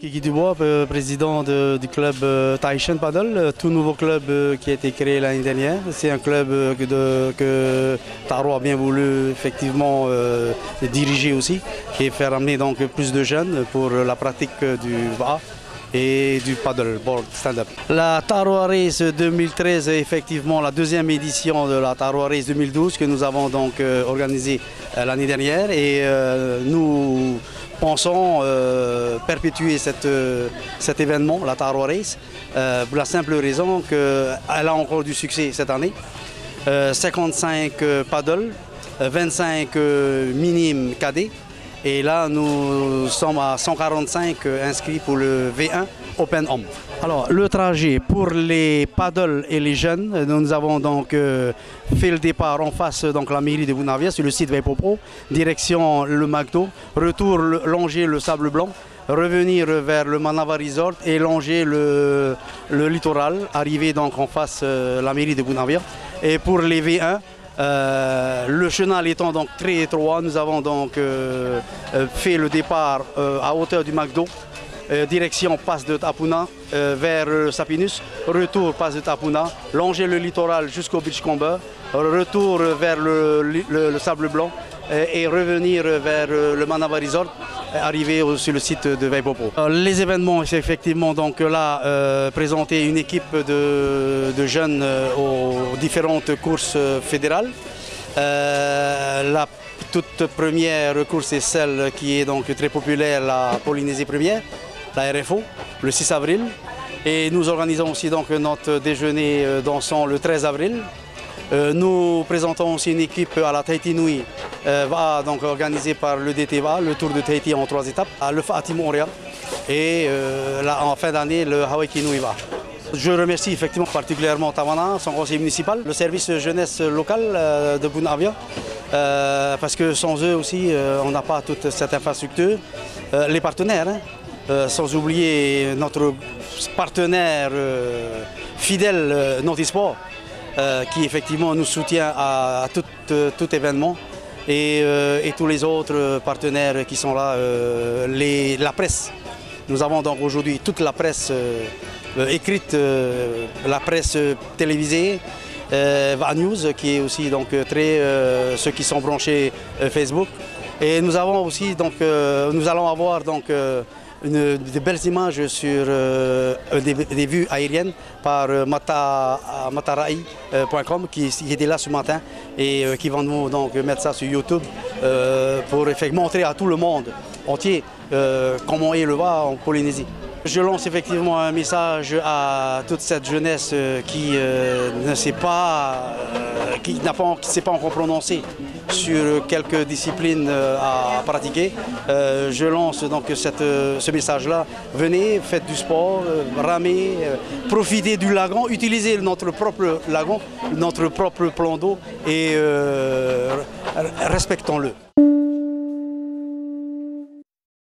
Kiki Dubois, président du club Taishan Paddle, tout nouveau club qui a été créé l'année dernière. C'est un club que Taro a bien voulu effectivement diriger aussi et faire amener donc plus de jeunes pour la pratique du VA et du paddleboard stand-up. La Taro Race 2013 est effectivement la deuxième édition de la Taro Race 2012 que nous avons donc organisée l'année dernière et nous pensons perpétuer cet événement, la Taro Race, pour la simple raison qu'elle a encore du succès cette année. 55 paddles, 25 minimes cadets. Et là, nous sommes à 145 inscrits pour le V1 Open Homme. Alors, le trajet pour les paddles et les jeunes, nous avons donc fait le départ en face de la mairie de Bounavia sur le site Vaipopo, direction le McDo, retour longer le Sable Blanc, revenir vers le Manava Resort et longer le littoral, arriver donc en face de la mairie de Bounavia. Et pour les V1, le chenal étant donc très étroit, nous avons donc fait le départ à hauteur du McDo, direction Passe de Tapuna vers Sapinus, retour Passe de Tapuna, longer le littoral jusqu'au Beachcomber, retour vers le Sable Blanc et revenir vers le Manava Resort, arriver sur le site de Vaipopo. Les événements, c'est effectivement donc là présenter une équipe de jeunes aux différentes courses fédérales. La toute première course est celle qui est donc très populaire, la Polynésie première, la RFO, le 6 avril. Et nous organisons aussi donc notre déjeuner dansant le 13 avril. Nous présentons aussi une équipe à la Tahiti Nui, donc organisée par le DTVA, le Tour de Tahiti en 3 étapes, à le Fa'ati Montréal et là, en fin d'année le Hawaii Kinui va. Je remercie effectivement particulièrement Tawana, son conseiller municipal, le service jeunesse local de Bounavia, parce que sans eux aussi on n'a pas toute cette infrastructure, les partenaires, sans oublier notre partenaire fidèle Notisport, qui effectivement nous soutient à tout événement et tous les autres partenaires qui sont là, la presse. Nous avons donc aujourd'hui toute la presse écrite, la presse télévisée, VA News qui est aussi donc ceux qui sont branchés Facebook. Et nous avons aussi donc nous allons avoir donc de belles images sur des vues aériennes par matarai.com qui était là ce matin et qui va nous donc mettre ça sur YouTube pour montrer à tout le monde entier comment est le VA en Polynésie. Je lance effectivement un message à toute cette jeunesse qui ne sait pas, qui ne s'est pas encore prononcée sur quelques disciplines à pratiquer. Je lance donc ce message-là. Venez, faites du sport, ramez, profitez du lagon, utilisez notre propre lagon, notre propre plan d'eau et respectons-le.